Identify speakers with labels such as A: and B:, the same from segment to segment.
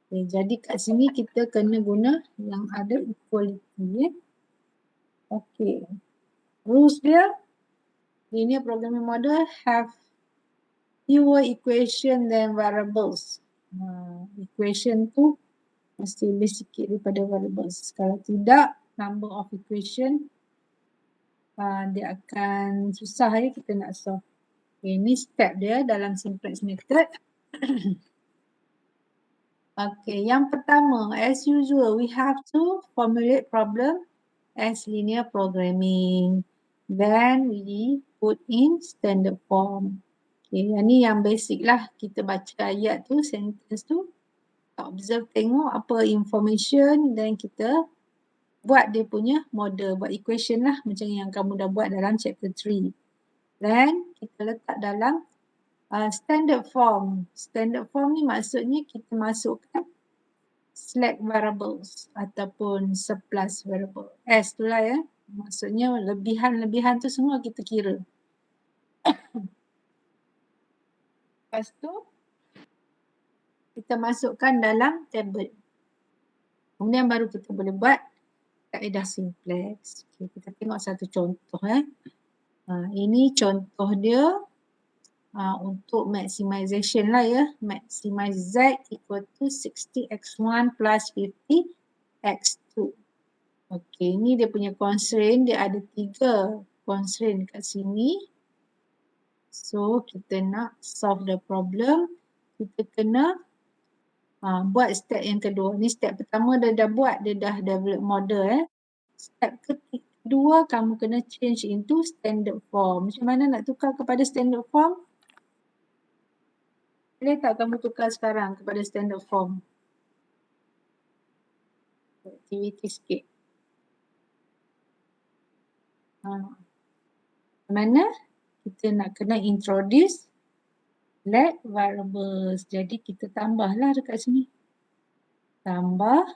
A: Okay, jadi kat sini kita kena guna yang ada equality. Okay. Rules dia, linear programming model have fewer equation than variables. Equation tu mesti lebih sikit daripada variables. Kalau tidak, number of equation dia akan susah kita nak solve. Okay, ni step dia dalam simplex method. Okay, yang pertama, as usual, we have to formulate problem as linear programming. Then we put in standard form. Okay, yang ni yang basic lah. Kita baca ayat tu, sentence tu, observe, tengok apa information, then kita buat dia punya model, buat equation lah macam yang kamu dah buat dalam chapter 3. Then kita letak dalam standard form. Standard form ni maksudnya kita masukkan select variables ataupun surplus variable. S tu lah ya. Maksudnya lebihan-lebihan tu semua kita kira. Lepas tu kita masukkan dalam table. Kemudian baru kita boleh buat kaedah simplex. Okay, kita tengok satu contoh. Ini contoh dia untuk maximization lah ya. Maximize Z equal to 60x1 plus 50x2. Okay, ini dia punya constraint. Dia ada 3 constraint kat sini. So, kita nak solve the problem. Kita kena buat step yang kedua. Ni step pertama dia dah buat. Dia dah develop model. Step kedua, kamu kena change into standard form. Macam mana nak tukar kepada standard form? Boleh tak kamu tukar sekarang kepada standard form? Aktiviti sikit. Mana? Kita nak kena introduce select variables. Jadi kita tambahlah dekat sini. Tambah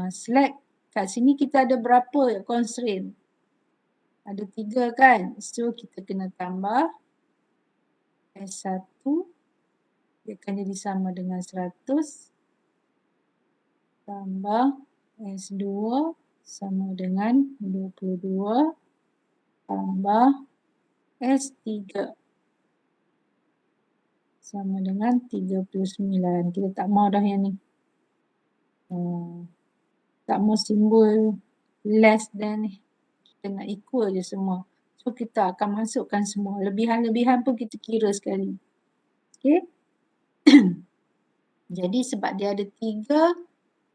A: select. Kat sini kita ada berapa constraint? Ada 3 kan? So kita kena tambah S1. Dia akan jadi sama dengan 100. Tambah S2 sama dengan 22. Tambah S3 sama dengan 39. Kita tak mau dah yang ni. Tak mau simbol less than ni. Kita nak equal je semua. So kita akan masukkan semua. Lebihan-lebihan pun kita kira sekali. Okay. Jadi sebab dia ada 3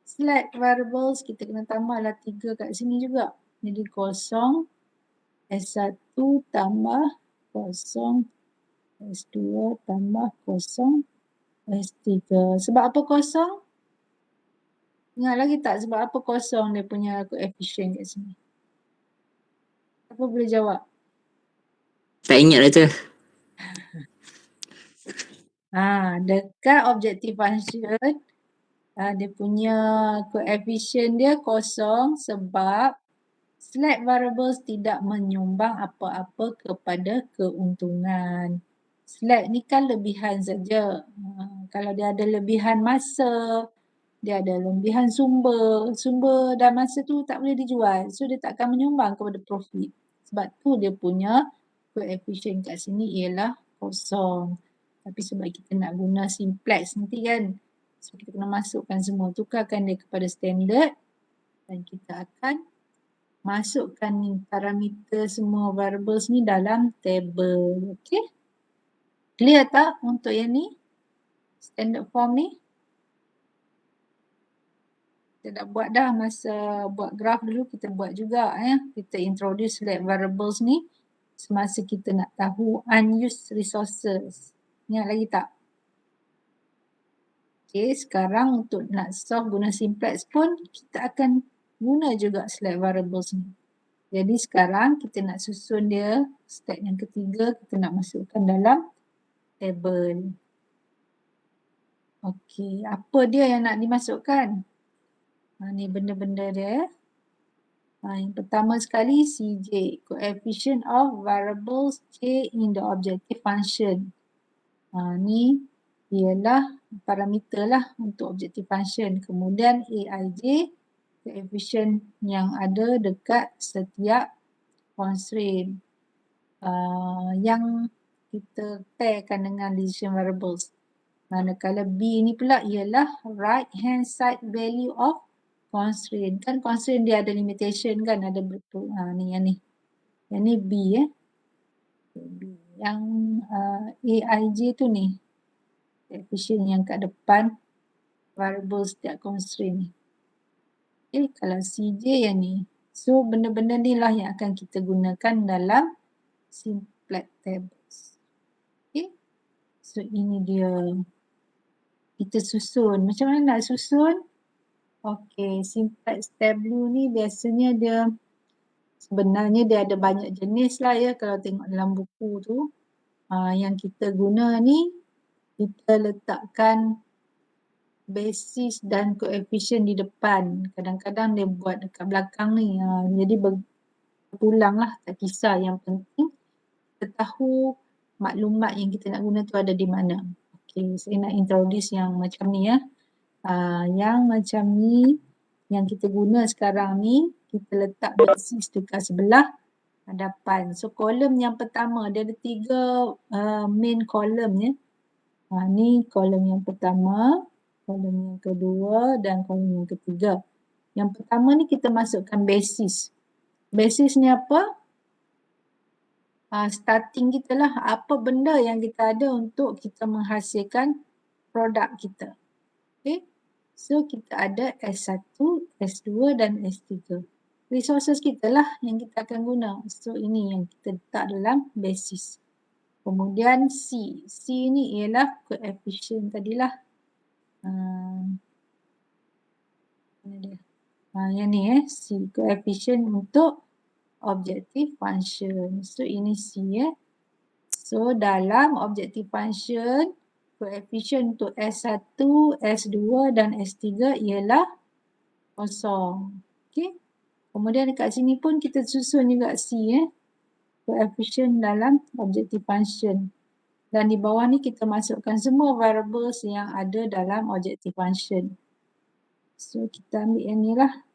A: select variables, kita kena tambahlah 3 kat sini juga. Jadi kosong S1 tambah kosong S2 tambah kosong S3. Sebab apa kosong? Ingat lagi tak sebab apa kosong dia punya coefficient kat sini? Apa boleh jawab?
B: Tak ingat lah tu.
A: Dekat objective function dia punya coefficient dia kosong sebab select variables tidak menyumbang apa-apa kepada keuntungan. Select ni kan lebihan saja. Kalau dia ada lebihan masa, dia ada lebihan sumber dan masa tu tak boleh dijual. So dia tak akan menyumbang kepada profit. Sebab tu dia punya coefficient kat sini ialah kosong. Tapi sebab kita nak guna simplex nanti kan, so kita kena masukkan semua, tukarkan dia kepada standard dan kita akan masukkan ni parameter semua variables ni dalam table. Okay. Clear tak untuk yang ni? Standard form ni? Kita dah buat dah masa buat graph dulu, kita buat juga Kita introduce select variables ni semasa kita nak tahu unused resources. Ingat lagi tak? Okay, sekarang untuk nak solve guna simplex pun kita akan guna juga select variables ni. Jadi sekarang kita nak susun dia, step yang ketiga kita nak masukkan dalam table. Okey, apa dia yang nak dimasukkan? Ni benda-benda dia. Yang pertama sekali CJ, coefficient of variables J in the objective function. Ni ialah parameter lah untuk objective function. Kemudian Aij, coefficient yang ada dekat setiap constraint yang kita pairkan dengan decision variables. Manakala B ni pula ialah right hand side value of constraint. Kan constraint dia ada limitation kan, ada ni yang ni. Yang ni B B. Yang Aij tu ni coefficient yang kat depan variable setiap constraint ni. Okay, kalau Cj yang ni. So benda-benda ni lah yang akan kita gunakan dalam simplex tables. Okay. So ini dia. Kita susun. Macam mana nak susun? Okay, simplex table ni biasanya dia sebenarnya dia ada banyak jenis lah ya kalau tengok dalam buku tu. Yang kita guna ni kita letakkan basis dan coefficient di depan. Kadang-kadang dia buat dekat belakang ni. Jadi berpulang lah, tak kisah. Yang penting kita tahu maklumat yang kita nak guna tu ada di mana. Okay, saya nak introduce yang macam ni ya. Yang macam ni yang kita guna sekarang ni, kita letak basis dekat sebelah hadapan. So kolom yang pertama, dia ada 3 main kolom ya. Ni kolom yang pertama, kolom yang kedua dan kolom yang ketiga. Yang pertama ni kita masukkan basis. Basis ni apa? Starting kita lah, apa benda yang kita ada untuk kita menghasilkan produk kita. Okay. So kita ada S1, S2 dan S3. Resources kita lah yang kita akan guna. So ini yang kita letak dalam basis. Kemudian C. C ni ialah coefficient tadilah. Mana dia? Yang ni C. Coefficient untuk objective function. So ini C So dalam objective function, coefficient untuk S1, S2 dan S3 ialah kosong. Okay. Kemudian dekat sini pun kita susun juga C coefficient dalam objective function. Dan di bawah ni kita masukkan semua variables yang ada dalam objective function. So kita ambil yang ni lah.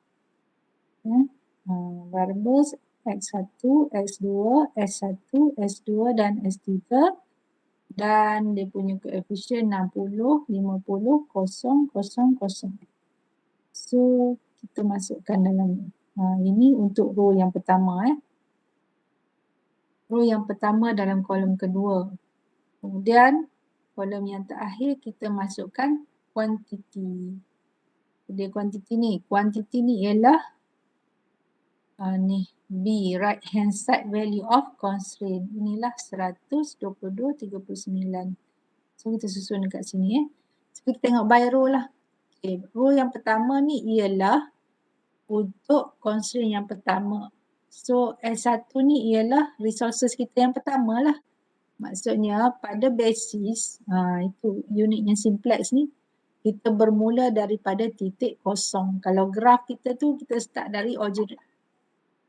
A: Variables X1, X2, S1, S2 dan S3. Dan dia punya coefficient 60, 50, 0, 0, 0. So kita masukkan dalam ni. Ini untuk row yang pertama Row yang pertama dalam kolom kedua. Kemudian kolom yang terakhir kita masukkan quantity. Dia quantity ni ialah ni B, right hand side value of constraint. Inilah 100, 22, 39. So kita susun dekat sini So kita tengok by row lah. Okay, row yang pertama ni ialah untuk constraint yang pertama. So S1 ni ialah resources kita yang pertama lah. Maksudnya pada basis, itu unitnya simplex ni, kita bermula daripada titik kosong. Kalau graf kita tu kita start dari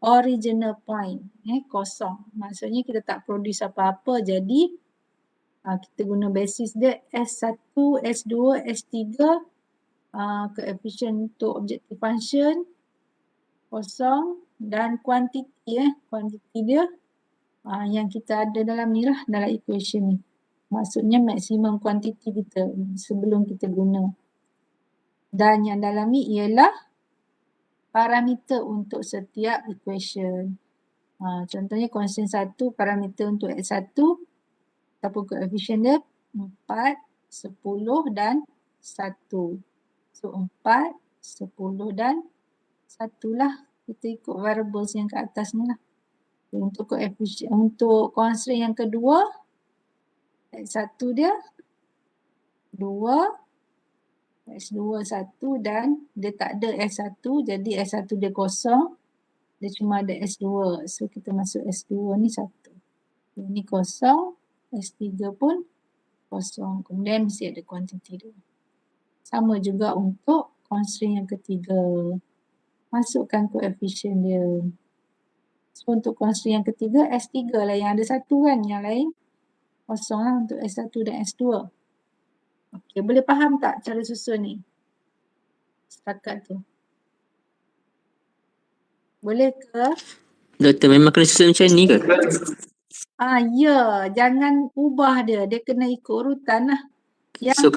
A: original point, kosong. Maksudnya kita tak produce apa-apa, jadi kita guna basis dia S1, S2, S3, coefficient untuk objective function, kosong dan quantity quantity dia yang kita ada dalam ni lah, dalam equation ni. Maksudnya maksimum quantity kita sebelum kita guna. Dan yang dalam ni ialah parameter untuk setiap equation. Contohnya constraint 1, parameter untuk S1 ataupun coefficient dia 4, 10 dan 1. So 4, 10 dan 1 lah. Kita ikut variables yang kat atas ni lah. Untuk coefficient, untuk constraint yang kedua, S1 dia 2, S2 1 dan dia tak ada S1 jadi S1 dia kosong. Dia cuma ada S2. So kita masuk S2 ni 1. Ini kosong, S3 pun kosong. Kemudian mesti ada quantity dia. Sama juga untuk constraint yang ketiga. Masukkan coefficient dia. So untuk constraint yang ketiga S3 lah yang ada 1 kan, yang lain kosong lah untuk S1 dan S2. Okey, boleh faham tak cara susun ni? Setakat tu. Boleh ke?
B: Doktor memang kena susun macam ni ke?
A: Ya, jangan ubah dia. Dia kena ikut urutan lah. Yang
B: So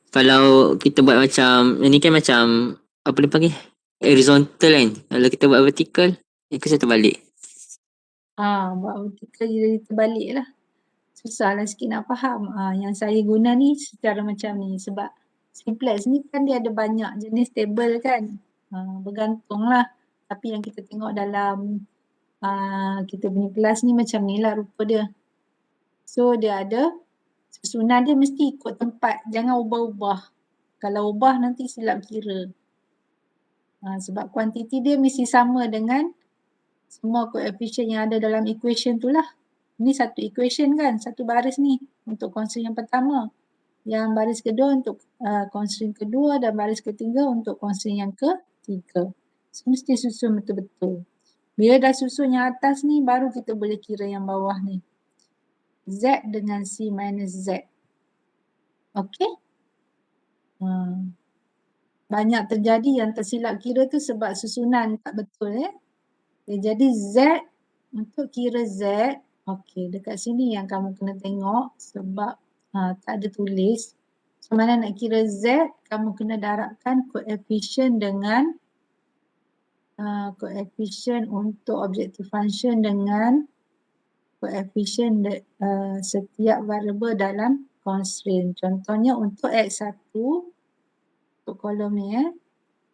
B: kalau kita buat macam, ni kan macam apa dia panggil? Horizontal kan. Kalau kita buat vertical, dia kena terbalik.
A: buat vertical jadi terbalik lah. Susah lah sikit nak faham. Yang saya guna ni secara macam ni sebab simplex ni kan dia ada banyak jenis table kan. Bergantung lah. Tapi yang kita tengok dalam kita punya kelas ni macam ni lah rupa dia. So dia ada susunan dia mesti ikut tempat. Jangan ubah-ubah. Kalau ubah nanti silap kira. Sebab kuantiti dia mesti sama dengan semua koefisien yang ada dalam equation tu lah. Ni satu equation kan, satu baris ni untuk constraint yang pertama. Yang baris kedua untuk constraint kedua dan baris ketiga untuk constraint yang ketiga. So mesti susun betul-betul. Bila dah susun yang atas ni baru kita boleh kira yang bawah ni. Z dengan C minus Z. Okey? Banyak terjadi yang tersilap kira tu sebab susunan tak betul jadi Z, untuk kira Z, okey dekat sini yang kamu kena tengok sebab tak ada tulis. So mana nak kira Z, kamu kena darabkan koefisien dengan koefisien untuk objective function dengan koefisien setiap variable dalam constraint. Contohnya untuk X1, untuk kolom ni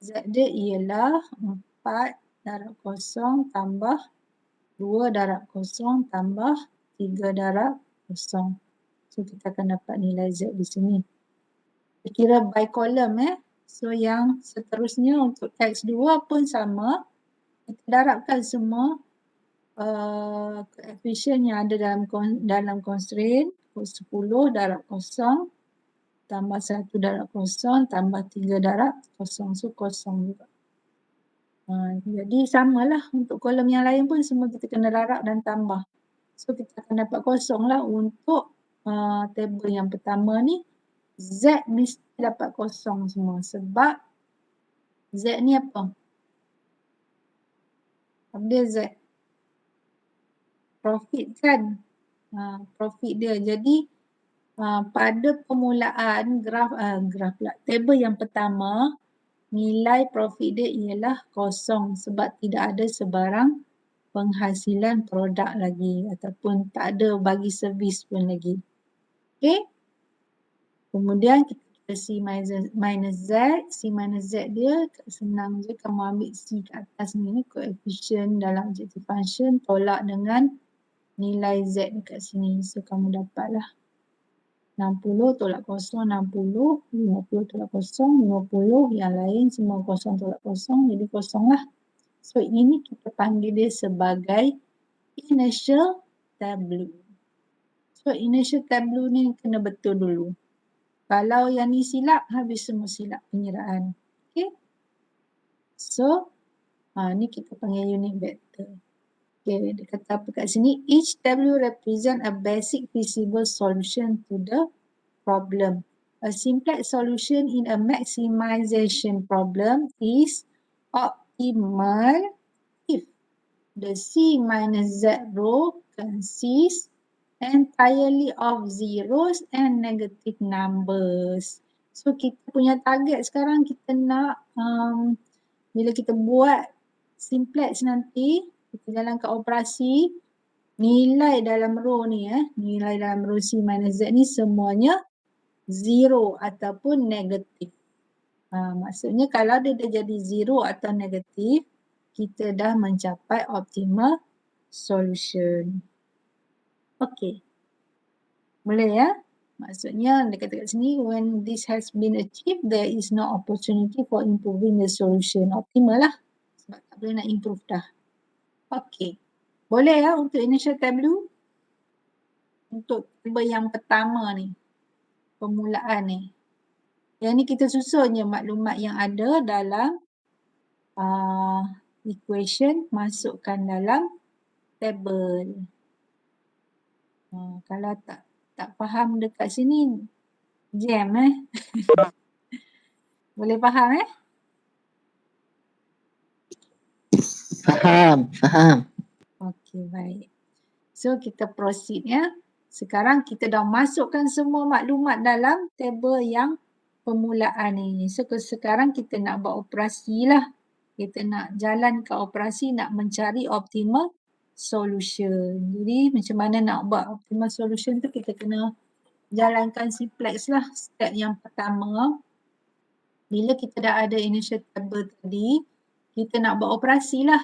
A: Z dia ialah 4 darab kosong tambah 2 darab kosong tambah 3 darab kosong. So kita akan dapat nilai Z di sini. Kita kira by column So yang seterusnya untuk X2 pun sama. Kita darabkan semua koefisien yang ada dalam constraint. 10 darab kosong tambah 1 darab kosong tambah 3 darab kosong. So kosong juga. Jadi samalah untuk kolom yang lain pun semua kita kena darab dan tambah. So kita akan dapat kosong lah untuk table yang pertama ni. Z mesti dapat kosong semua sebab Z ni apa? Apa dia Z? Profit kan? Profit dia. Jadi pada permulaan graf pula, table yang pertama nilai profit dia ialah kosong sebab tidak ada sebarang penghasilan produk lagi ataupun tak ada bagi servis pun lagi. Okay. Kemudian kita C minus Z. C minus Z dia senang je kamu ambil C kat atas ni, koefisien dalam objective function tolak dengan nilai Z dekat sini. So kamu dapatlah 60 tolak kosong 60, 50 tolak kosong 50, yang lain semua kosong tolak kosong jadi kosong lah. So ini kita panggil dia sebagai initial tableau. So initial tableau ni kena betul dulu. Kalau yang ni silap, habis semua silap penyiraan. Okay. So ni kita panggil unit vector. Okay, dia kata apa kat sini? Each tableau represent a basic feasible solution to the problem. A simplex solution in a maximization problem is optimal if the C minus Z row consists entirely of zeros and negative numbers. So kita punya target sekarang kita nak bila kita buat simplex nanti, kita jalankan operasi, nilai dalam row ni nilai dalam row C minus Z ni semuanya zero ataupun negatif. Maksudnya kalau dia dah jadi zero atau negatif, kita dah mencapai optimal solution. Okey. Boleh ya? Maksudnya dia kata kat sini, when this has been achieved, there is no opportunity for improving the solution. Optimal lah. Sebab tak boleh nak improve dah. Okey. Boleh ya untuk initial tableau? Untuk table yang pertama ni. Permulaan ni. Yang ni kita susun je maklumat yang ada dalam equation, masukkan dalam table. Kalau tak faham dekat sini, Jam Boleh faham
B: Faham.
A: Okey, baik. So kita proceed ya. Sekarang kita dah masukkan semua maklumat dalam table yang permulaan ni. So sekarang kita nak buat operasi lah. Kita nak jalankan operasi, nak mencari optimal solution. Jadi macam mana nak buat optimal solution tu, kita kena jalankan simplex lah. Step yang pertama, bila kita dah ada initial table tadi, kita nak buat operasi lah.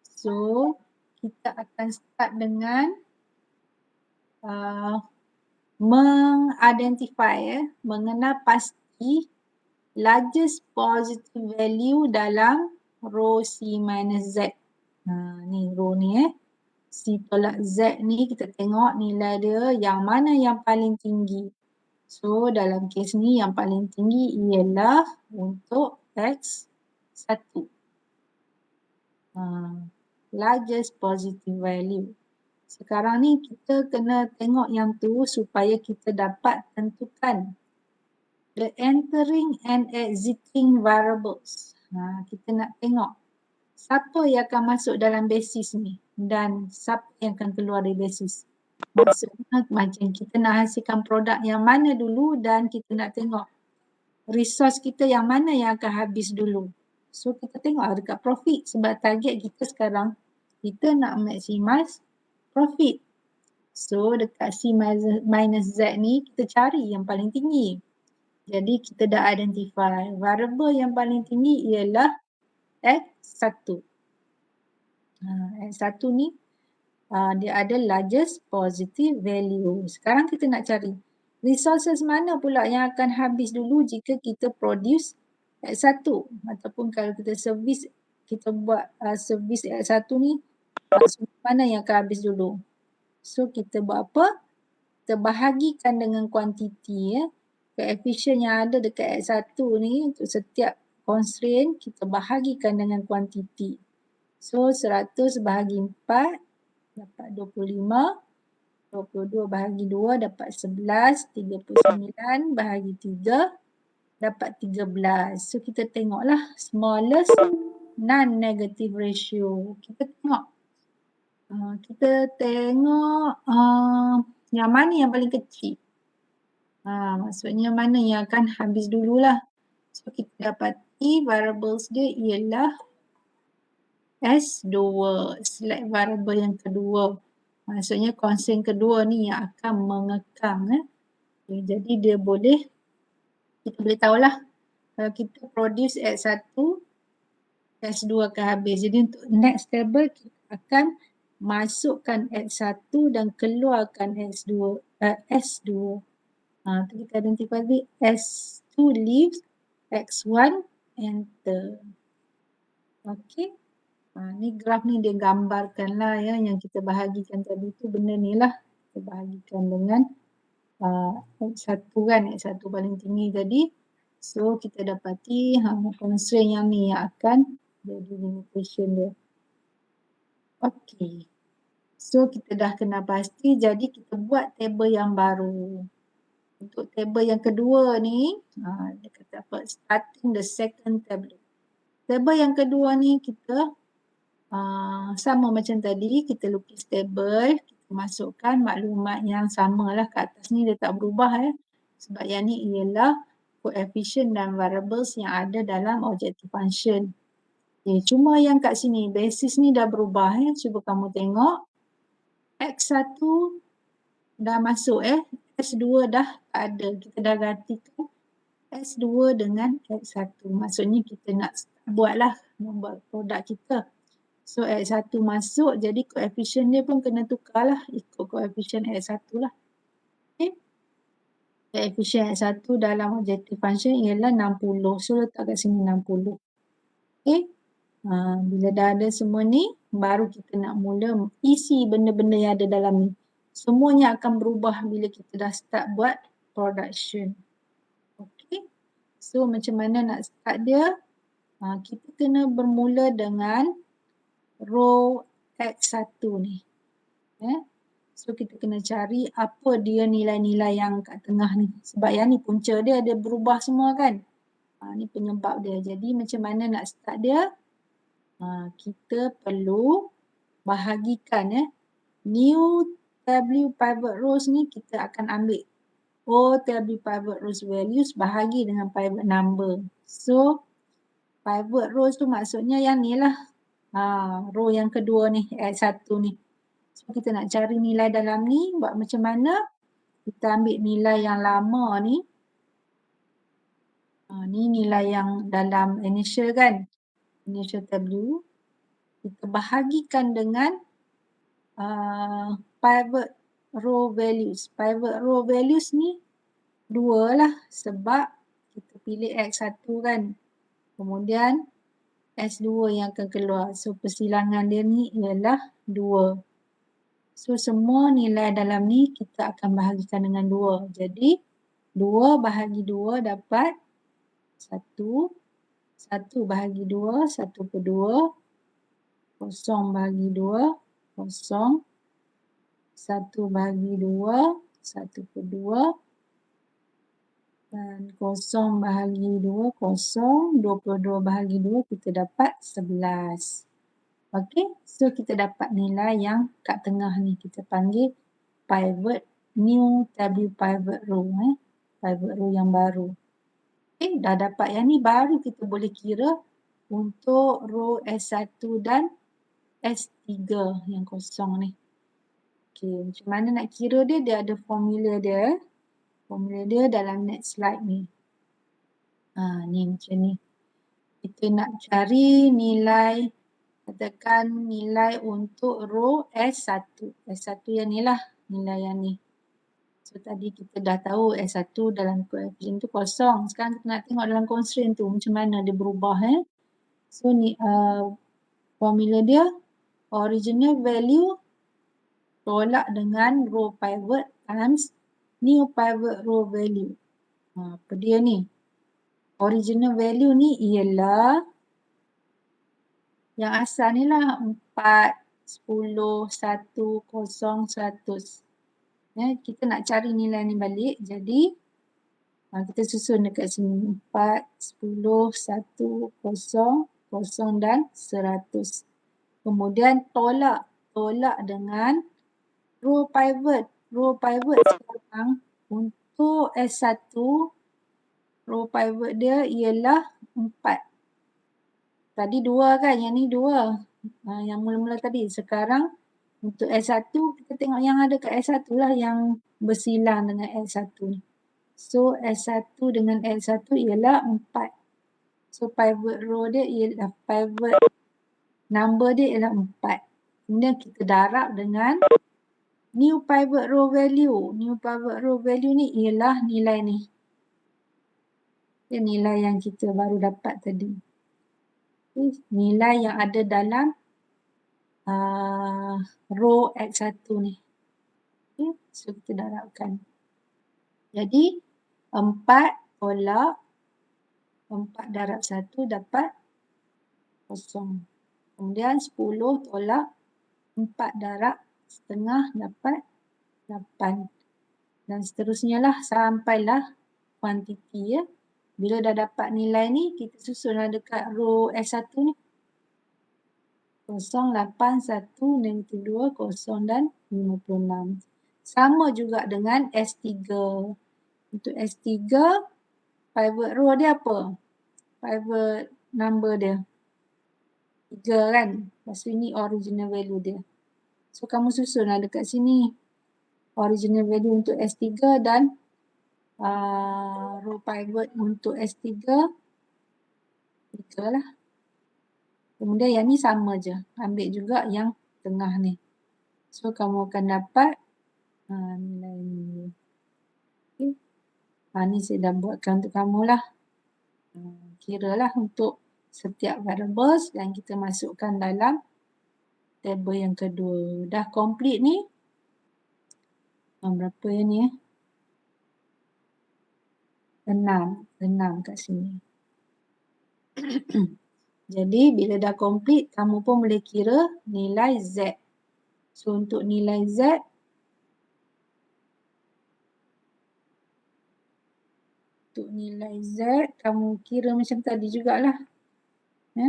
A: So kita akan start dengan mengidentify, mengenal pasti largest positive value dalam row C minus Z. Ni row ni C tolak Z ni kita tengok nilai dia yang mana yang paling tinggi. So dalam kes ni yang paling tinggi ialah untuk X1. Largest positive value. Sekarang ni kita kena tengok yang tu supaya kita dapat tentukan the entering and exiting variables. Kita nak tengok siapa yang akan masuk dalam basis ni dan siapa yang akan keluar dari basis. Maksudnya macam kita nak hasilkan produk yang mana dulu dan kita nak tengok resource kita yang mana yang akan habis dulu. So kita tengok dekat profit sebab target kita sekarang kita nak maximize profit. So dekat C minus Z ni kita cari yang paling tinggi. Jadi kita dah identify variable yang paling tinggi ialah X1. X1 ni dia ada largest positive value. Sekarang kita nak cari resources mana pula yang akan habis dulu jika kita produce X1 ataupun kalau kita service, kita buat service X1 ni, mana yang akan habis dulu. So kita buat apa? Kita bahagikan dengan kuantiti Koefisien yang ada dekat X1 ni untuk setiap constraint kita bahagikan dengan kuantiti. So 100 bahagi 4 dapat 25, 22 bahagi 2 dapat 11, 39 bahagi 3 dapat 13. So kita tengoklah smallest non-negative ratio. Kita tengok yang mana yang paling kecil. Maksudnya mana yang akan habis dululah. So kita dapati variables dia ialah S2, select variable yang kedua. Maksudnya constraint kedua ni yang akan mengekang. Jadi dia boleh, kita boleh tahulah kalau kita produce X1, S2 akan habis. Jadi untuk next table kita akan masukkan X1 dan keluarkan S2. Tu kita identify S2 leaves, X1 enter. Okey. Ni graf ni dia gambarkan lah yang kita bahagikan tadi tu benda ni lah. Kita bahagikan dengan X1 kan, X1 paling tinggi tadi. So kita dapati constraint yang ni yang akan jadi limitation dia. Okey. So kita dah kenal pasti, jadi kita buat table yang baru. Untuk table yang kedua ni, dia kata apa? Starting the second table. Table yang kedua ni kita sama macam tadi, kita lukis table, kita masukkan maklumat yang samalah kat atas ni, dia tak berubah sebab yang ni ialah koefisien dan variables yang ada dalam objective function. Cuma yang kat sini, basis ni dah berubah cuba kamu tengok. X1 dah masuk S2 dah tak ada, kita dah gantikan S2 dengan X1. Maksudnya kita nak buatlah, membuat produk kita. So X1 masuk, jadi koefisien dia pun kena tukarlah ikut koefisien X1 lah. Okay. Koefisien X1 dalam objective function ialah 60. So letak kat sini 60. Okay. Bila dah ada semua ni, baru kita nak mula isi benda-benda yang ada dalam ni. Semuanya akan berubah bila kita dah start buat production. Okay. So macam mana nak start dia? Kita kena bermula dengan row X1 ni. So kita kena cari apa dia nilai-nilai yang kat tengah ni. Sebab yang ni punca dia berubah semua kan. Ni penyebab dia. Jadi macam mana nak start dia? Kita perlu bahagikan new W pivot rows ni kita akan ambil W pivot rows values bahagi dengan pivot number. So pivot rows tu maksudnya yang ni lah. Row yang kedua ni, X1 ni. So kita nak cari nilai dalam ni, buat macam mana? Kita ambil nilai yang lama ni. Ni nilai yang dalam initial kan. Initial W. Kita bahagikan dengan pivot row values. Pivot row values ni 2 lah sebab kita pilih X1 kan. Kemudian S2 yang akan keluar. So persilangan dia ni ialah 2. So semua nilai dalam ni kita akan bahagikan dengan 2. Jadi 2 bahagi 2 dapat 1. 1 bahagi 2, 1/2. 0 bahagi 2, 0. 1 bahagi 2, 1/2. Dan 0 bahagi 2, 0. 22 bahagi 2 kita dapat 11. Okey, so kita dapat nilai yang kat tengah ni. Kita panggil pivot new W pivot row. Pivot row yang baru. Okey, dah dapat yang ni baru kita boleh kira untuk row S1 dan S3 yang kosong ni. Okey, macam mana nak kira dia? Dia ada formula dia. Formula dia dalam next slide ni. Ni macam ni. Kita nak cari nilai, katakan nilai untuk row S1. S1 yang ni lah, nilai yang ni. So tadi kita dah tahu S1 dalam coefficient tu kosong. Sekarang kita nak tengok dalam constraint tu macam mana dia berubah. So ni formula dia, original value tolak dengan row pivot times new pivot row value. Apa dia ni? Original value ni ialah yang asal ni lah 4, 10, 1, 0, 100. Kita nak cari nilai ni balik. Jadi kita susun dekat sini 4, 10, 1, 0, 0 dan 100. Kemudian tolak dengan row pivot. Row pivot sekarang untuk S1 row pivot dia ialah 4. Tadi 2 kan, yang ni 2. Yang mula-mula tadi. Sekarang untuk S1 kita tengok yang ada kat S1 lah yang bersilang dengan S1 ni. So S1 dengan S1 ialah 4. So pivot row dia ialah pivot number dia ialah 4. Kemudian kita darab dengan new pivot row value. New pivot row value ni ialah nilai ni. Dia nilai yang kita baru dapat tadi. Nilai yang ada dalam row X1 ni. Okay. So kita darabkan. Jadi 4 tolak 4 darab 1 dapat 0. Kemudian 10 tolak 4 darab setengah dapat 8. Dan seterusnya lah sampailah kuantiti. Bila dah dapat nilai ni, kita susunlah dekat row S1 ni. 0, 8, 1, -2, 0 dan 56. Sama juga dengan S3. Untuk S3, pivot row dia apa? Pivot number dia 3 kan? Lepas tu ni original value dia. So kamu susunlah dekat sini. Original value untuk S3 dan row pivot untuk S3 3 lah. Kemudian yang ni sama je. Ambil juga yang tengah ni. So kamu akan dapat nilai ni. Okay. Ni saya dah buatkan untuk kamu lah. Kira lah untuk setiap variables yang kita masukkan dalam table yang kedua. Dah complete ni. Berapa yang ni 6 kat sini. Jadi bila dah complete, kamu pun boleh kira nilai Z. So untuk nilai Z, untuk nilai Z, kamu kira macam tadi jugalah. Ya.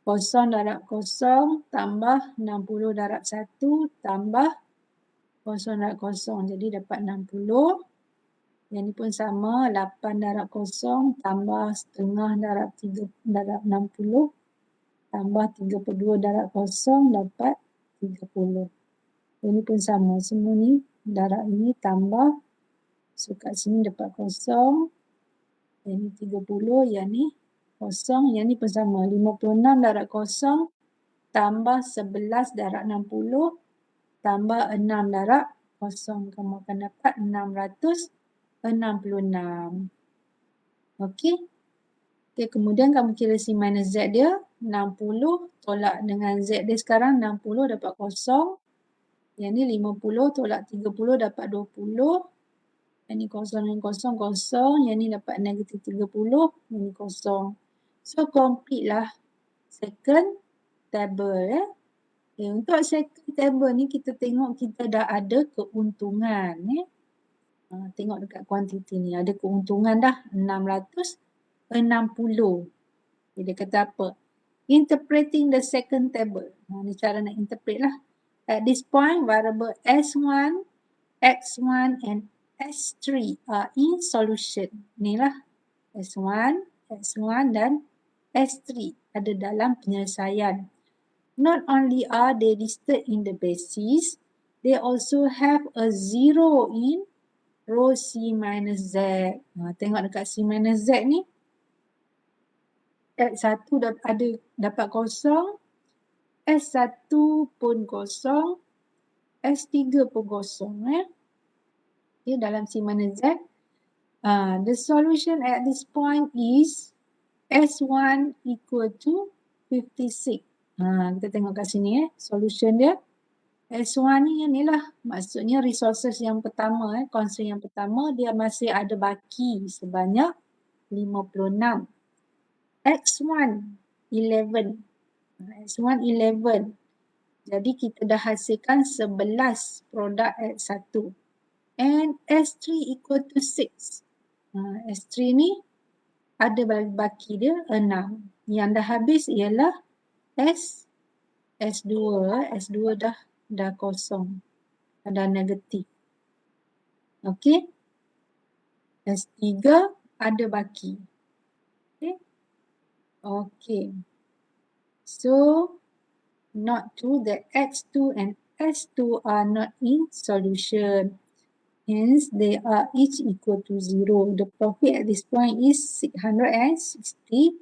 A: 0 darab 0 tambah 60 darab 1 tambah 0 darab 0. Jadi dapat 60. Yang ni pun sama, 8 darab 0 tambah setengah darab 3 darab 60 tambah 32 darab 0 dapat 30. Ini pun sama, semua ni darab ini tambah. So kat sini dapat 0. Yang ni 30, yang ni 0, yang ni pun sama. 56 darab 0 tambah 11 darab 60 tambah 6 darab 0. Kamu akan dapat 666. Okey. Okay, kemudian kamu kira C minus Z dia. 60 tolak dengan Z dia sekarang. 60 dapat 0. Yang ni 50 tolak 30 dapat 20. Yang ni 0 dengan 0, 0. Yang ni dapat negatif 30. Yang ni 0. So, complete lah second table. Ya. Okay, untuk second table ni kita tengok kita dah ada keuntungan. Ya. Tengok dekat kuantiti ni. Ada keuntungan dah 660. Okay, dia kata apa? Interpreting the second table. Ni cara nak interpret lah. At this point, variable S1, X1 and S3 are in solution. Ni lah S1, X1 dan S3 ada dalam penyelesaian. Not only are they listed in the basis, they also have a 0 in row C minus Z. Tengok dekat C minus Z ni. X1 dapat 0, S1 pun 0, S3 pun 0. Okay, dalam C minus Z. The solution at this point is S1 equal to 56. Kita tengok kat sini solution dia. S1 ni lah, maksudnya resources yang pertama, constraint yang pertama, dia masih ada baki sebanyak 56. X1, 11. X1, 11. Jadi kita dah hasilkan 11 produk X1. And S3 equal to 6. S3 ni ada baki dia 6. Yang dah habis ialah S2. S2 dah kosong. Dah negatif. Okey. S3 ada baki. Okey. Okey. So, note to that X2 and S2 are not in solution. Hence, they are each equal to 0. The profit at this point is $660.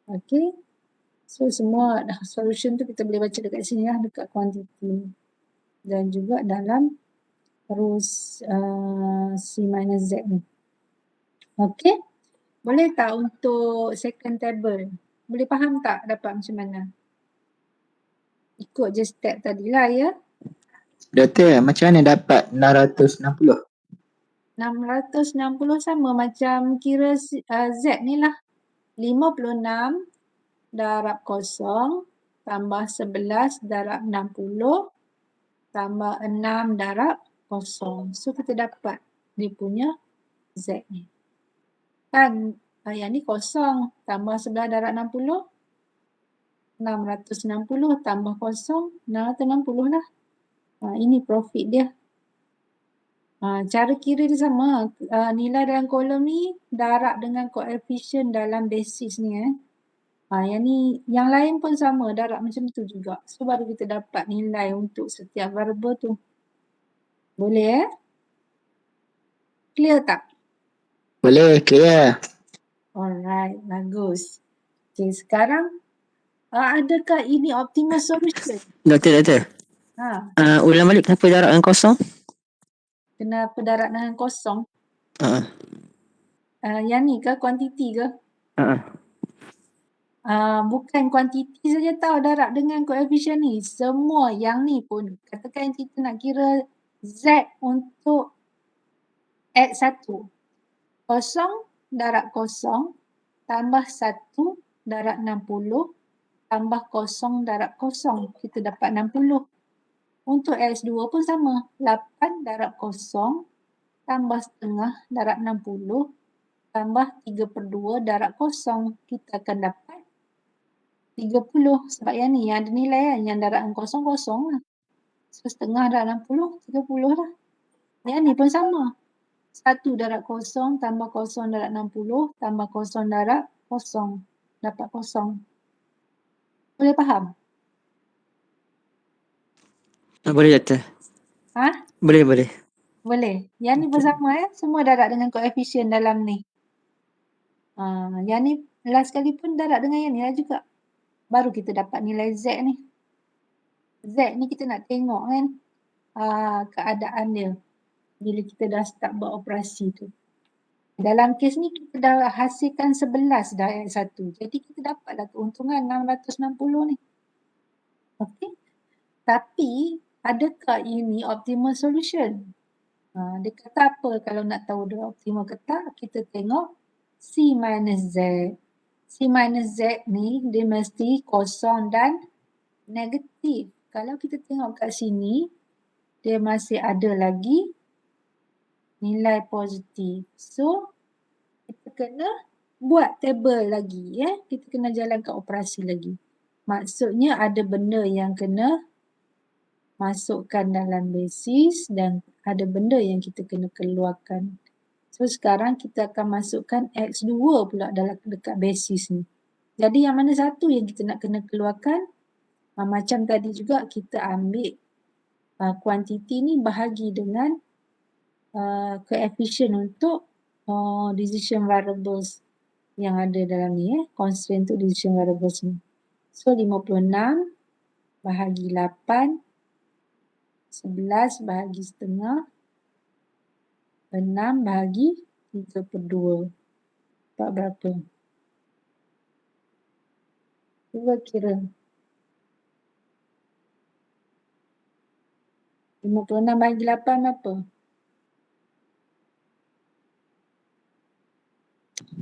A: Okay. So, semua solution tu kita boleh baca dekat sini lah, dekat quantity. Dan juga dalam rows C minus Z ni. Okay. Boleh tak untuk second table? Boleh faham tak dapat macam mana? Ikut je step tadilah ya.
C: Doktor, macam mana dapat 660?
A: 660 sama macam kira Z ni lah. 56 darab 0 tambah 11 darab 60 tambah 6 darab 0. So kita dapat dia punya Z ni. Kan yang ni 0 tambah 11 darab 60. 660 tambah 0, 660 lah. Ini profit dia. Cara kira dia sama. Nilai dalam kolom ni darab dengan koefisien dalam basis ni. Yang ni, yang lain pun sama, darab macam tu juga. So baru kita dapat nilai untuk setiap variable tu. Boleh Clear tak?
C: Boleh, clear.
A: Alright, bagus. Okay, sekarang adakah ini optimal solution?
B: Doktor. Ulang balik kenapa darab dengan kosong?
A: Kenapa darab dengan kosong?
B: Uh-uh.
A: Yang ni ke kuantiti ke?
B: Uh-uh.
A: Bukan kuantiti saja tahu darab dengan koefisien ni. Semua yang ni pun. Katakan kita nak kira Z untuk X1. 0 darab 0 tambah 1 darab 60 tambah 0 darab 0. Kita dapat 60. Untuk X2 pun sama. 8 darab 0 tambah setengah darab 60 tambah 3/2 darab kosong. Kita akan dapat 30 sebab yang ni yang ada nilai kan, yang darab kosong kosong lah. So setengah darab 60, 30 lah. Yang ni pun sama. 1 darab kosong tambah kosong darab 60 tambah kosong darab kosong. Dapat kosong. Boleh faham?
B: Boleh doktor.
A: Ha?
B: Boleh, boleh.
A: Boleh. Yang ni pun
B: Okey.
A: sama semua darab dengan koefisien dalam ni. Yang ni last kali pun darab dengan yang ni lah juga. Baru kita dapat nilai Z ni. Z ni kita nak tengok kan keadaan dia bila kita dah start buat operasi tu. Dalam kes ni kita dah hasilkan 11 dah ayat 1. Jadi kita dapatlah keuntungan 660 ni. Okey. Tapi adakah ini optimal solution? Dia kata apa kalau nak tahu dia optimal ke tak? Kita tengok C minus Z. C minus Z ni dia mesti kosong dan negatif. Kalau kita tengok kat sini, dia masih ada lagi nilai positif. So, kita kena buat table lagi. Kita kena jalankan operasi lagi. Maksudnya ada benda yang kena masukkan dalam basis dan ada benda yang kita kena keluarkan. So, sekarang kita akan masukkan X2 pula dalam dekat basis ni. Jadi, yang mana satu yang kita nak kena keluarkan? Macam tadi juga kita ambil kuantiti ni bahagi dengan koefisien untuk decision variables yang ada dalam ni. Constraint untuk decision variables ni. So, 56 bahagi 8, 11 bahagi setengah, 6 bahagi 3/2. Dapat berapa? Cuba kira. 56 bahagi 8 berapa?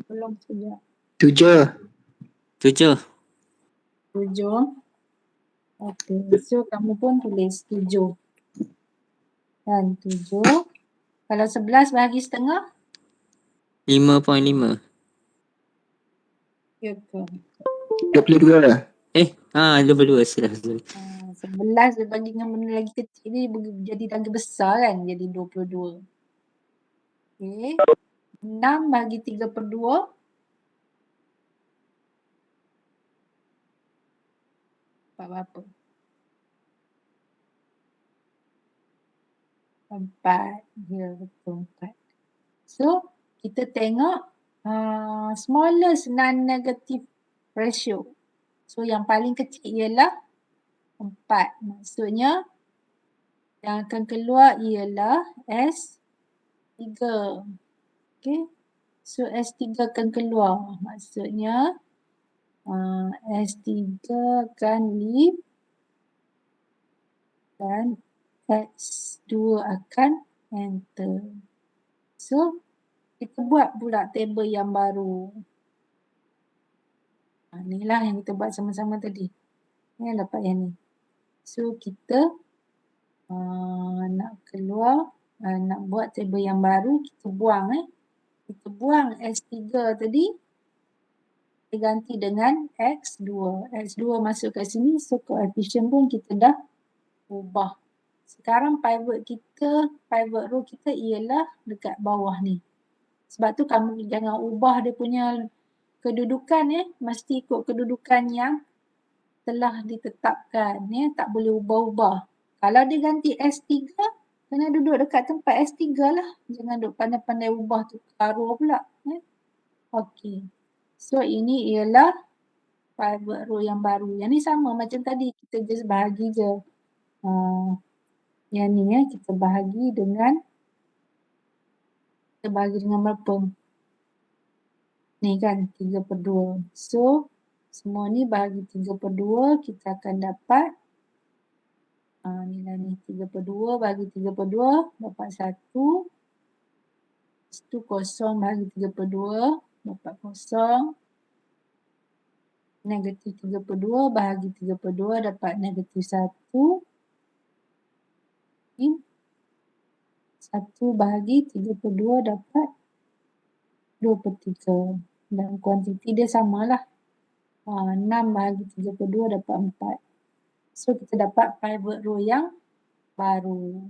A: Tolong sekejap.
C: 7.
B: 7.
A: 7. Okey, so kamu pun tulis 7. Dan 7. Kalau 11 bahagi setengah?
B: 5.5.
A: Ya ke?
C: 22 lah.
B: 22 salah.
A: 11 dia bagi dengan benda lagi kecil ni jadi lagi besar kan? Jadi 22. Okey. 6 bahagi 3/2. Dapat berapa? 4. Ya, betul 4. So, kita tengok smallest non-negative ratio. So, yang paling kecil ialah 4. Maksudnya, yang akan keluar ialah S3. Okay. So, S3 akan keluar. Maksudnya, S3 akan leave dan X2 akan enter. So, kita buat pula table yang baru. Inilah yang kita buat sama-sama tadi. Yang dapat yang ni. So, kita nak keluar, nak buat table yang baru, kita buang Kita buang S3 tadi, kita ganti dengan X2. X2 masuk kat sini, so koefisien pun kita dah ubah. Sekarang pivot row kita ialah dekat bawah ni. Sebab tu kamu jangan ubah dia punya kedudukan mesti ikut kedudukan yang telah ditetapkan tak boleh ubah-ubah. Kalau dia ganti S3, kena duduk dekat tempat S3 lah. Jangan duduk pandai-pandai ubah tukar row pula. Okey. So ini ialah pivot row yang baru. Yang ni sama macam tadi, kita just bahagi je. Yang ni kita bahagi dengan berapa? Ni kan 3/2. So semua ni bahagi 3/2, kita akan dapat nilai ni 3/2 bahagi 3/2 dapat 1. Lepas tu kosong bahagi 3/2 dapat kosong. Negatif 3/2 bahagi 3/2 dapat negatif 1. 1 bahagi 32 dapat 2/3. Dan kuantiti dia samalah. 6 bahagi 32 dapat 4. So kita dapat pivot row yang baru.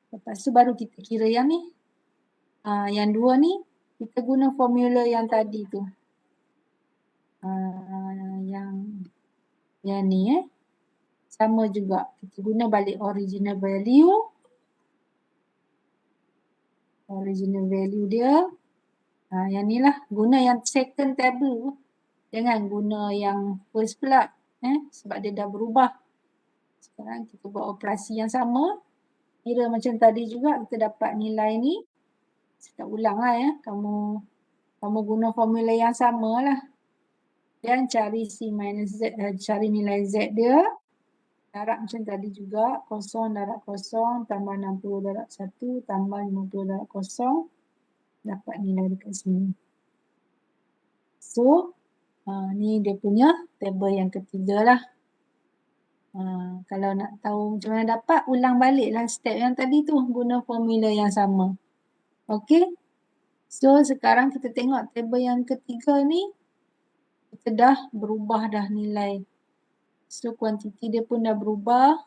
A: Lepas tu baru kita kira yang ni. Yang 2 ni kita guna formula yang tadi tu. Yang ni sama juga. Kita guna balik original value. Original value dia. Yang ni lah. Guna yang second table. Jangan guna yang first pula. Sebab dia dah berubah. Sekarang kita buat operasi yang sama. Kira macam tadi juga kita dapat nilai ni. Saya tak ulang lah ya. Kamu guna formula yang sama lah. Dan cari C minus Z. Cari nilai Z dia. Darab macam tadi juga. 0 darab 0 tambah 60 darab 1 tambah 50 darab 0. Dapat nilai dekat sini. So, ni dia punya table yang ketiga lah. Kalau nak tahu macam mana dapat, ulang balik lah step yang tadi tu. Guna formula yang sama. Okay. So, sekarang kita tengok table yang ketiga ni. Kita dah berubah dah nilai. So, kuantiti dia pun dah berubah.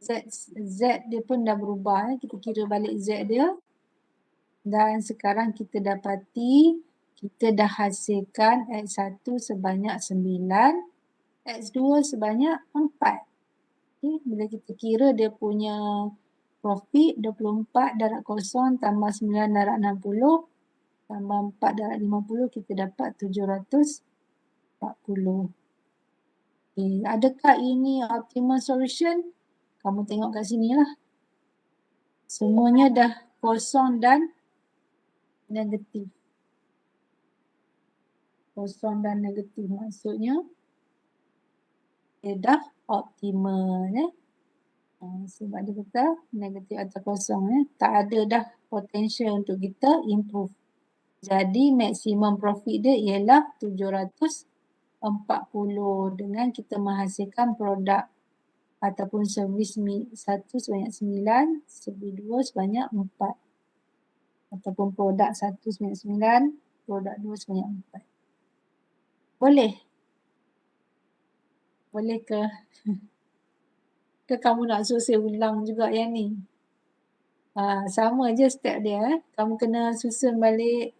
A: Z dia pun dah berubah. Kita kira balik Z dia. Dan sekarang kita dapati kita dah hasilkan X1 sebanyak 9, X2 sebanyak 4. Okay. Bila kita kira dia punya profit 24 darab 0 tambah 9 darab 60 tambah 4 darab 50 kita dapat 740. Okay. Adakah ini optimal solution? Kamu tengok kat sini lah. Semuanya dah kosong dan negatif. Kosong dan negatif maksudnya dia dah optimal. Sebab dia kata negatif atau kosong. Tak ada dah potential untuk kita improve. Jadi maksimum profit dia ialah 740 dengan kita menghasilkan produk ataupun servis satu sebanyak 9, servis 2 sebanyak 4. Ataupun produk 1 sebanyak 9, produk 2 sebanyak 4. Boleh? Boleh ke? Ke kamu nak suruh saya ulang juga yang ni? Sama je step dia. Kamu kena susun balik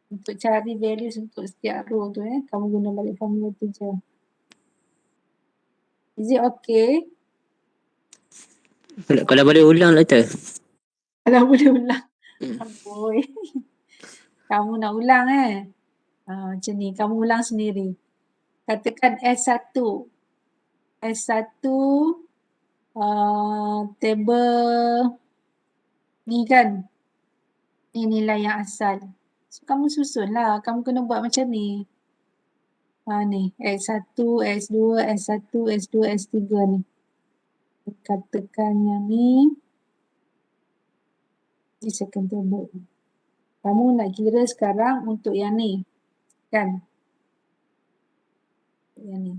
A: untuk cari values untuk setiap row tu. Kamu guna balik formula tu je. Is it okay?
B: Kalau boleh ulang Doktor.
A: Kalau boleh ulang. Amboi. Kamu nak ulang macam ni. Kamu ulang sendiri. Katakan S1. S1 table ni kan. Ni nilai yang asal. So, kamu susun lah. Kamu kena buat macam ni. Ni. S1, S2, S1, S2, S3 ni. Katakan yang ni. Di second table. Kamu nak kira sekarang untuk yang ni. Kan? Yang ni.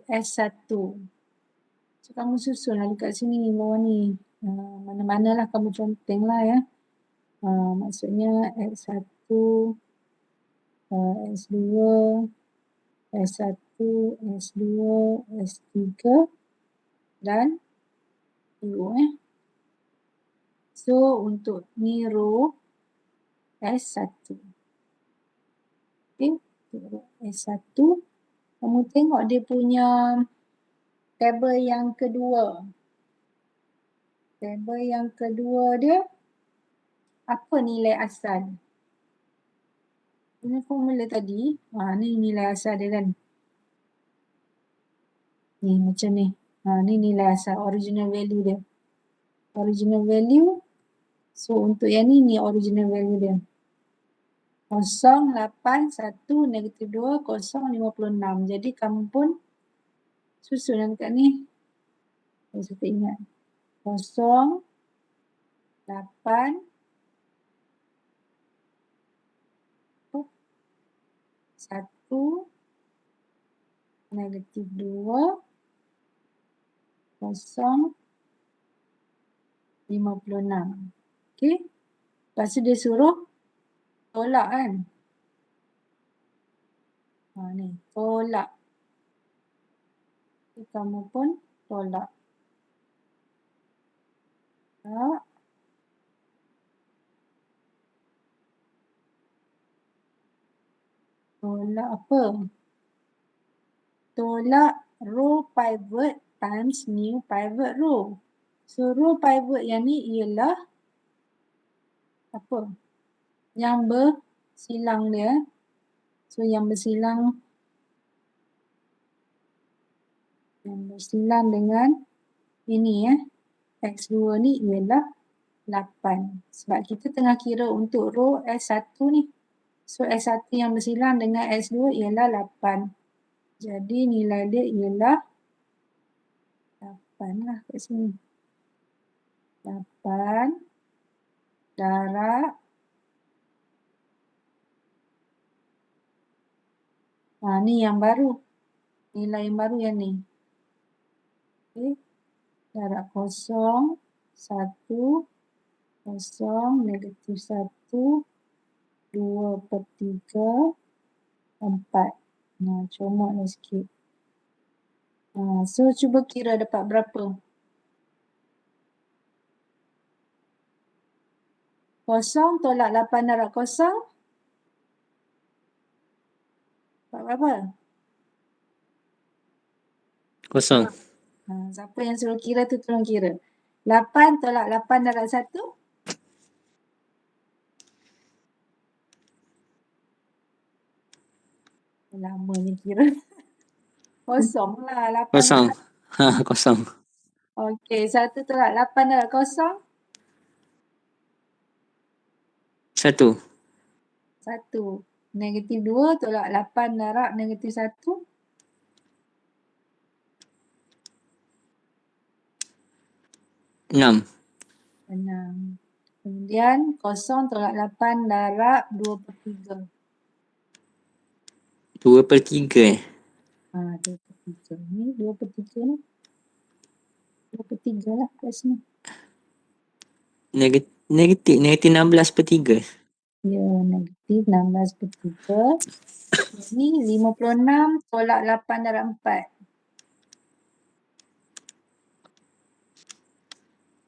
A: S1. So, kamu susun lah dekat sini bawah ni. Mana-mana lah kamu conteng lah ya. Maksudnya S1, S2, S1, S2, S3 dan U So, untuk ni row S1. Okay, row S1. Kamu tengok dia punya table yang kedua. Table yang kedua dia, apa nilai asal? Ini formula tadi, ni nilai asal dia kan. Ni macam ni. Ni nilai asal, original value dia. Original value. So, untuk yang ni original value dia. 0, 8, 1, negatif 2, 0, 56. Jadi, kamu pun susun yang dekat ni. Saya tak ingat. 0, 8, 1, negatif 2, 0, 56. Okey. Lepas tu dia suruh tolak kan. Ni. Tolak. Kamu pun tolak. Tak. Tolak apa? Tolak row pivot times new pivot row. So, row pivot yang ni ialah apa? Yang bersilang dia. So, yang bersilang dengan ini X2 ni ialah 8. Sebab kita tengah kira untuk row S1 ni. So, S1 yang bersilang dengan S2 ialah 8. Jadi, nilai dia ialah 8 lah kat sini. 8 darab ni yang baru. Nilai yang baru yang ni. Okey. Darab 0, 1, 0, negatif 1, 2/3, 4. Comot ni sikit. So, cuba kira dapat berapa? 0 tolak 8 darab 0. Dapat berapa?
B: Kosong.
A: Siapa yang suruh kira tu tolong kira. 8 tolak 8 darab 1. Lamanya kira. Kosong lah. 8
B: Kosong. Kosong.
A: Okey, 1 tolak 8 darab 0.
B: 1.
A: 1. Negatif 2 tolak 8 darab negatif 1.
B: 6.
A: 6. Kemudian 0 tolak 8 darab 2/3.
B: 2/3
A: 2/3. Ni 2/3 ni. 2/3 lah kat sini.
B: Negatif 16/3.
A: Ya, negatif 16/3. Ini 56 tolak 8 darab 4.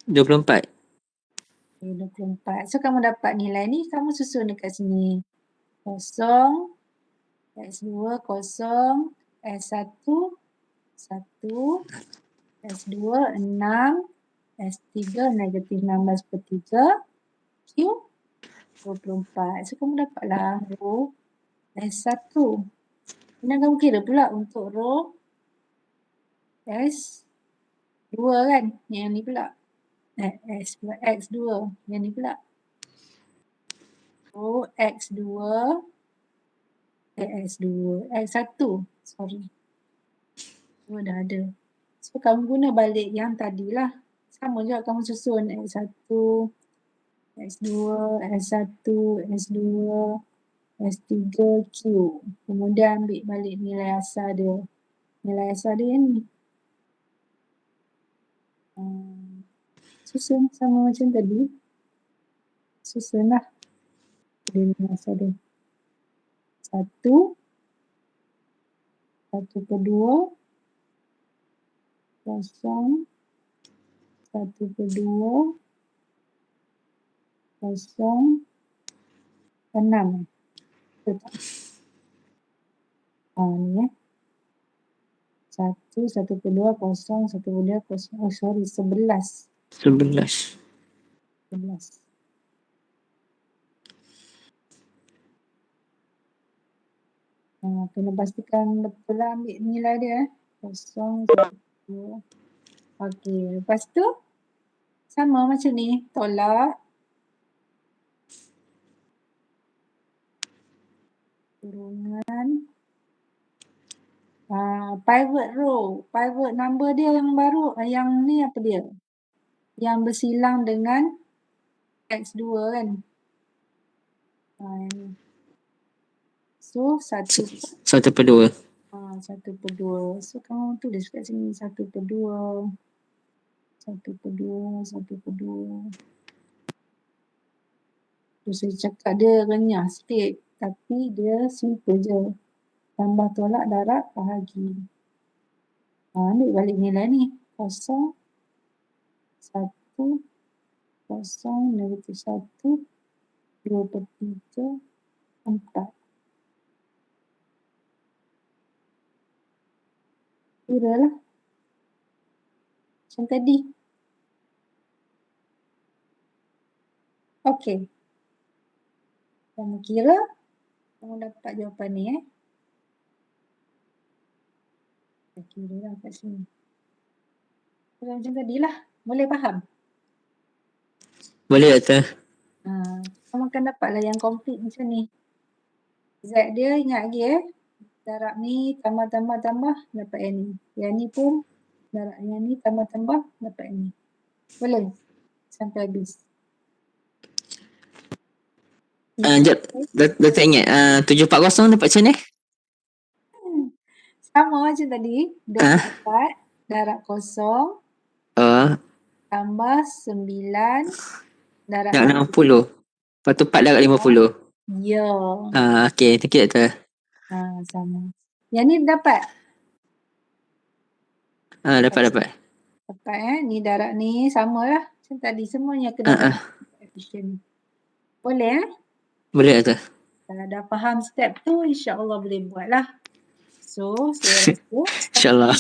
B: 24.
A: 24. So, kamu dapat nilai ni, kamu susun dekat sini. 0, X2 0, S1 1, S2 6, S3 negatif 16/3, Q 24. So, kamu dapatlah row S1. Kemudian kamu kira pula untuk row S2 kan? Yang ni pula. X2. Yang ni pula. Row X2. X1. Sorry. Dah ada. So, kamu guna balik yang tadilah. Sama juga kamu susun X1, X2, S1, S2, S3, Q. Kemudian ambil balik nilai asal dia. Nilai asal dia ni. Susun sama macam tadi. Susunlah. Nilai asal dia. 1, 1/2, 0, 1/2, 0, 6. Betul tak? Ni 1, 1/2, 0, 1/2, 0. Oh, sorry. 11.
B: 11.
A: 11. Kena pastikan betul lah ambil nilai dia. 0, 1. Okey. Lepas tu, sama macam ni. Tolak. Turungan. Pivot row. Pivot number dia yang baru. Yang ni apa dia? Yang bersilang dengan X2 kan? Yang ni. So, 1/2.
B: 1/2.
A: 1/2. So, kamu tulis kat sini 1/2. 1/2. Tu saya cakap dia renyah sikit. Tapi dia simple je. Tambah tolak darab bahagi. Ambil balik nilai ni. 0, 1, 0, -1, 2/3, 4. Kira lah. Macam tadi. Okey. Kamu kira, kamu dapat jawapan ni Saya kira lah kat sini. Kira macam tadilah. Boleh faham?
B: Boleh Doktor.
A: Kamu akan dapatlah yang komplit macam ni. Z dia ingat lagi darab ni tambah dapat yang ni. Yang ni pun darab yang ni tambah dapat yang ni. Boleh? Sampai habis.
B: Doktor ingat 740 dapat macam ni?
A: Sama macam tadi. 24 darab 0 tambah 9 darab
B: Darab 60. Lepas tu 4 darab 50.
A: Ya.
B: Okey, thank you Doktor.
A: Sama. Yang ni dapat?
B: Dapat.
A: Dapat ni darab ni samalah macam tadi. Semuanya kena dapat efisien. Boleh
B: Boleh Doktor.
A: Kalau dah faham step tu, insya-Allah boleh buat lah. So, saya rasa
B: InsyaAllah.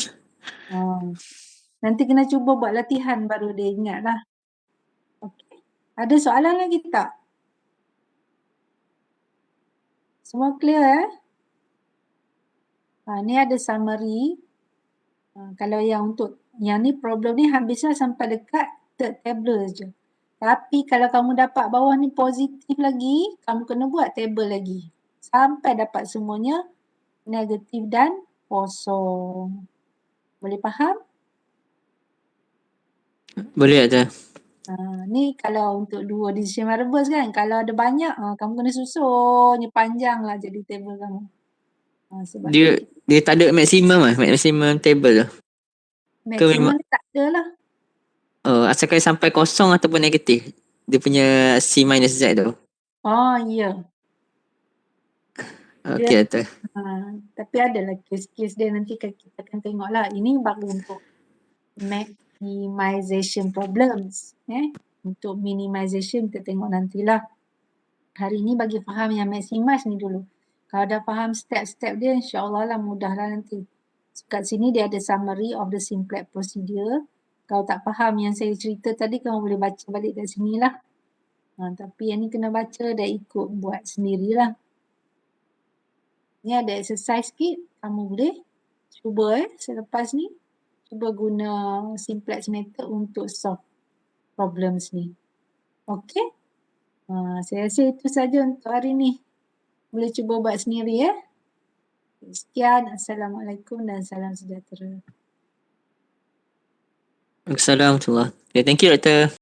A: nanti kena cuba buat latihan baru dia ingat lah. Okey. Ada soalan lagi tak? Semua clear ni ada summary. Kalau yang untuk yang ni problem ni habislah sampai dekat third table je. Tapi kalau kamu dapat bawah ni positif lagi, kamu kena buat table lagi. Sampai dapat semuanya negatif dan kosong. Boleh faham?
B: Boleh Doktor.
A: Ni kalau untuk 2 decision variables kan. Kalau ada banyak, kamu kena susunnya panjang lah jadi table kamu. Sebab
B: Dia tak ada maksimum maksimum table tu.
A: maksimum dia tak ada lah.
B: Asalkan sampai kosong ataupun negatif. Dia punya C minus Z tu.
A: Ya.
B: Okey Doktor.
A: Tapi adalah kes-kes dia nanti kita akan tengok lah. Ini baru untuk maximization problems. Untuk minimization kita tengok nantilah. Hari ni bagi faham yang maximize ni dulu. Kalau dah faham step-step dia, insya-Allah lah mudah lah nanti. So, kat sini dia ada summary of the simplex procedure. Kalau tak faham yang saya cerita tadi, kamu boleh baca balik kat sini lah. Tapi yang ni kena baca dan ikut buat sendirilah. Ni ada exercise sikit. Kamu boleh cuba selepas ni. Cuba guna simplex method untuk solve problems ni. Okey? Saya rasa itu saja untuk hari ni. Boleh cuba buat sendiri Sekian. Assalamualaikum dan salam sejahtera.
B: Assalamualaikum warahmatullahi wabarakatuh. Thank you Doktor.